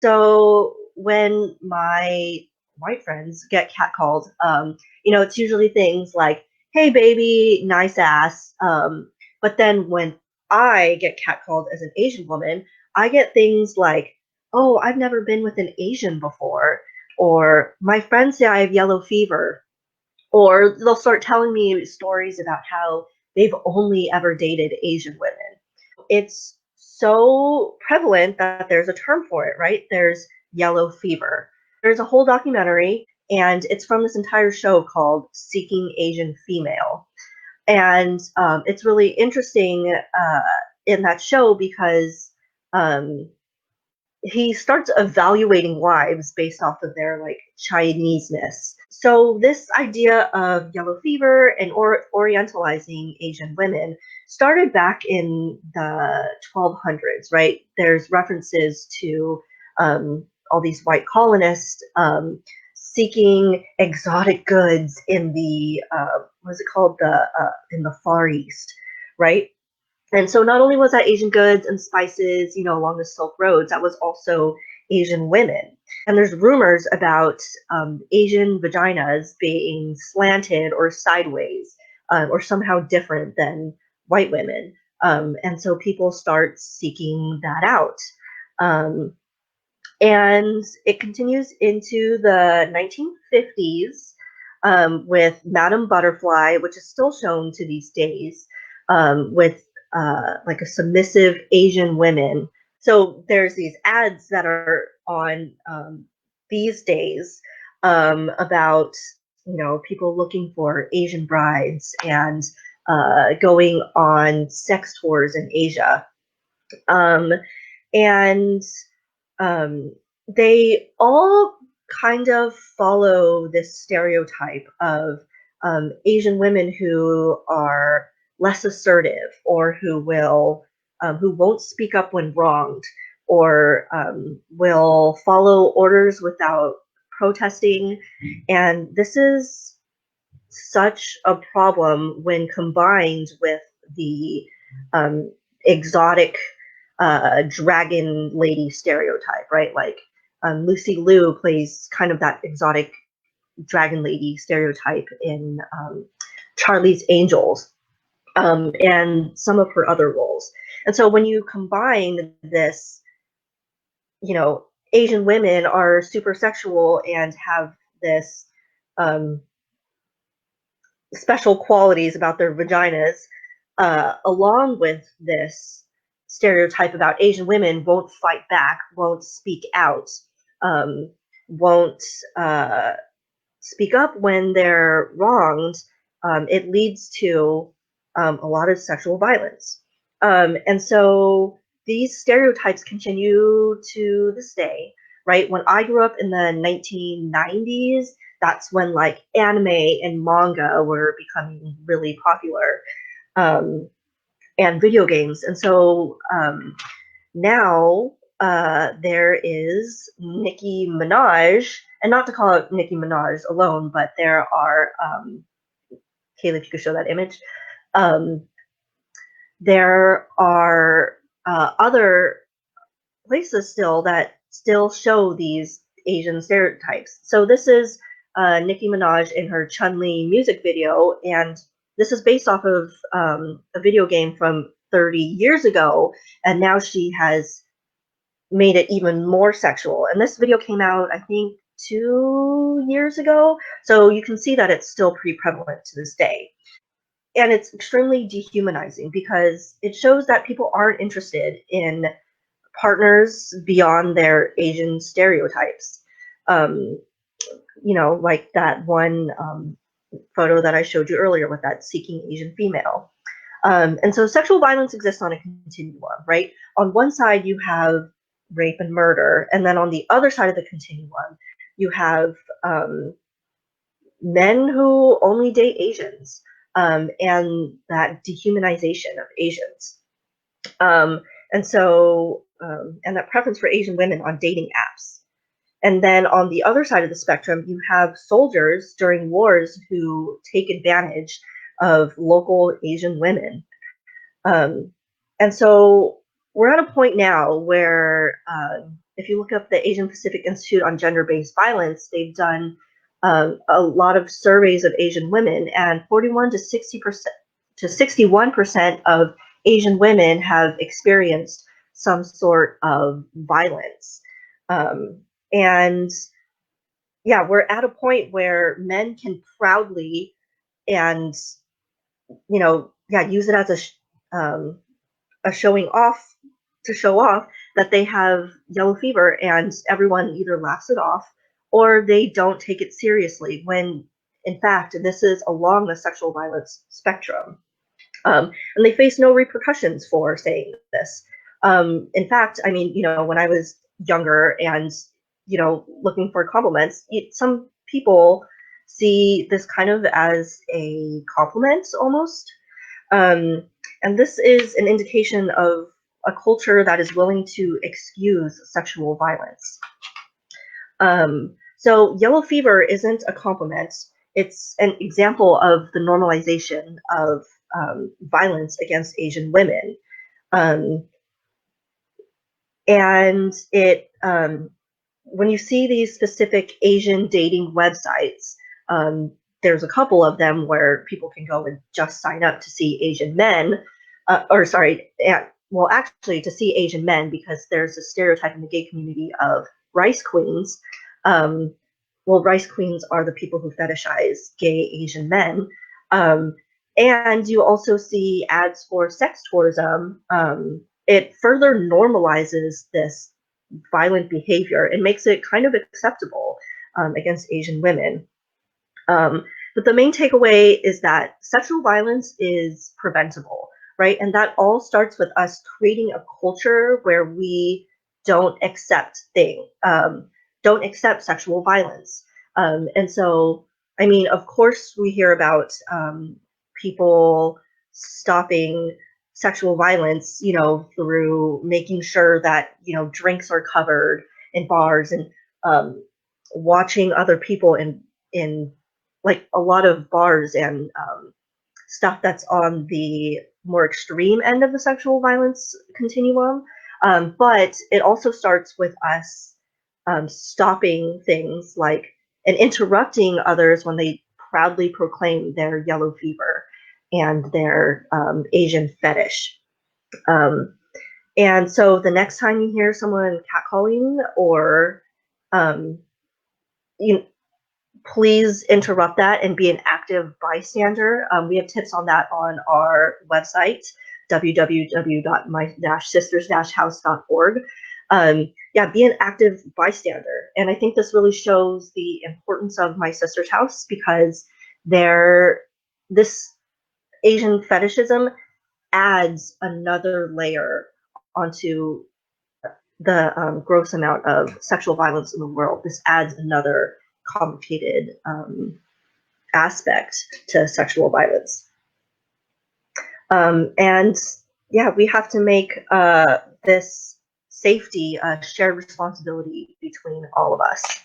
So when my white friends get catcalled, it's usually things like, "Hey, baby, nice ass." But then when I get catcalled as an Asian woman, I get things like, "Oh, I've never been with an Asian before," or "My friends say I have yellow fever," or they'll start telling me stories about how they've only ever dated Asian women. It's so prevalent that there's a term for it, right? There's yellow fever. There's a whole documentary, and it's from this entire show called Seeking Asian Female. And it's really interesting in that show because um, he starts evaluating wives based off of their like Chineseness. So this idea of yellow fever and orientalizing Asian women started back in the 1200s, right? There's references to all these white colonists seeking exotic goods in the what's it called, the in the Far East, right? And so not only was that Asian goods and spices, along the Silk Roads, that was also Asian women. And there's rumors about Asian vaginas being slanted or sideways or somehow different than white women. And so people start seeking that out. Um, and it continues into the 1950s with Madame Butterfly, which is still shown to these days, with like a submissive Asian women. So there's these ads that are on these days about people looking for Asian brides and going on sex tours in Asia. Um, and um, they all kind of follow this stereotype of Asian women who are less assertive or who won't speak up when wronged or will follow orders without protesting. And this is such a problem when combined with the um, exotic dragon lady stereotype, right? Like Lucy Liu plays kind of that exotic dragon lady stereotype in Charlie's Angels and some of her other roles. And so when you combine this, Asian women are super sexual and have this um, special qualities about their vaginas, along with this stereotype about Asian women won't fight back, won't speak out, won't uh, speak up when they're wronged, it leads to a lot of sexual violence. And so these stereotypes continue to this day, right? When I grew up in the 1990s, that's when like anime and manga were becoming really popular, um, and video games. And so now there is Nicki Minaj, and not to call it Nicki Minaj alone, but there are, Kaylee, if you could show that image, um, there are other places still that still show these Asian stereotypes. So this is Nicki Minaj in her Chun Li music video, and this is based off of a video game from 30 years ago, and now she has made it even more sexual. And this video came out, I think, 2 years ago, so you can see that it's still pretty prevalent to this day. And it's extremely dehumanizing because it shows that people aren't interested in partners beyond their Asian stereotypes. Um, like that one photo that I showed you earlier with that seeking Asian female. And so sexual violence exists on a continuum, right? On one side, you have rape and murder, and then on the other side of the continuum, you have um, men who only date Asians, and that dehumanization of Asians. Um, and that preference for Asian women on dating apps. And then on the other side of the spectrum, you have soldiers during wars who take advantage of local Asian women. Um, and so we're at a point now where if you look up the Asian Pacific Institute on Gender-Based Violence, they've done a lot of surveys of Asian women, and 41 to 60% to 61% of Asian women have experienced some sort of violence. And yeah, we're at a point where men can proudly and use it as a showing off to show off that they have yellow fever, and everyone either laughs it off or they don't take it seriously, when in fact this is along the sexual violence spectrum. And they face no repercussions for saying this. In fact, I mean, when I was younger and, looking for compliments, some people see this kind of as a compliment almost. And this is an indication of a culture that is willing to excuse sexual violence. So yellow fever isn't a compliment. It's an example of the normalization of violence against Asian women. And when you see these specific Asian dating websites, there's a couple of them where people can go and just sign up to see Asian men, well, actually to see Asian men, because there's a stereotype in the gay community of rice queens. Well, rice queens are the people who fetishize gay Asian men. And you also see ads for sex tourism. It further normalizes this violent behavior and makes it kind of acceptable against Asian women. But the main takeaway is that sexual violence is preventable, right? And that all starts with us creating a culture where we don't accept don't accept sexual violence. And so, I mean, of course, we hear about people stopping sexual violence, through making sure that, drinks are covered in bars, and watching other people in like a lot of bars and stuff that's on the more extreme end of the sexual violence continuum. But it also starts with us stopping things like and interrupting others when they proudly proclaim their yellow fever and their Asian fetish. And so the next time you hear someone catcalling or you please interrupt that and be an active bystander. We have tips on that on our website, www.my-sisters-house.org. Yeah, be an active bystander. And I think this really shows the importance of My Sister's House, because this Asian fetishism adds another layer onto the gross amount of sexual violence in the world. This adds another complicated aspect to sexual violence. And yeah, we have to make this safety a shared responsibility between all of us.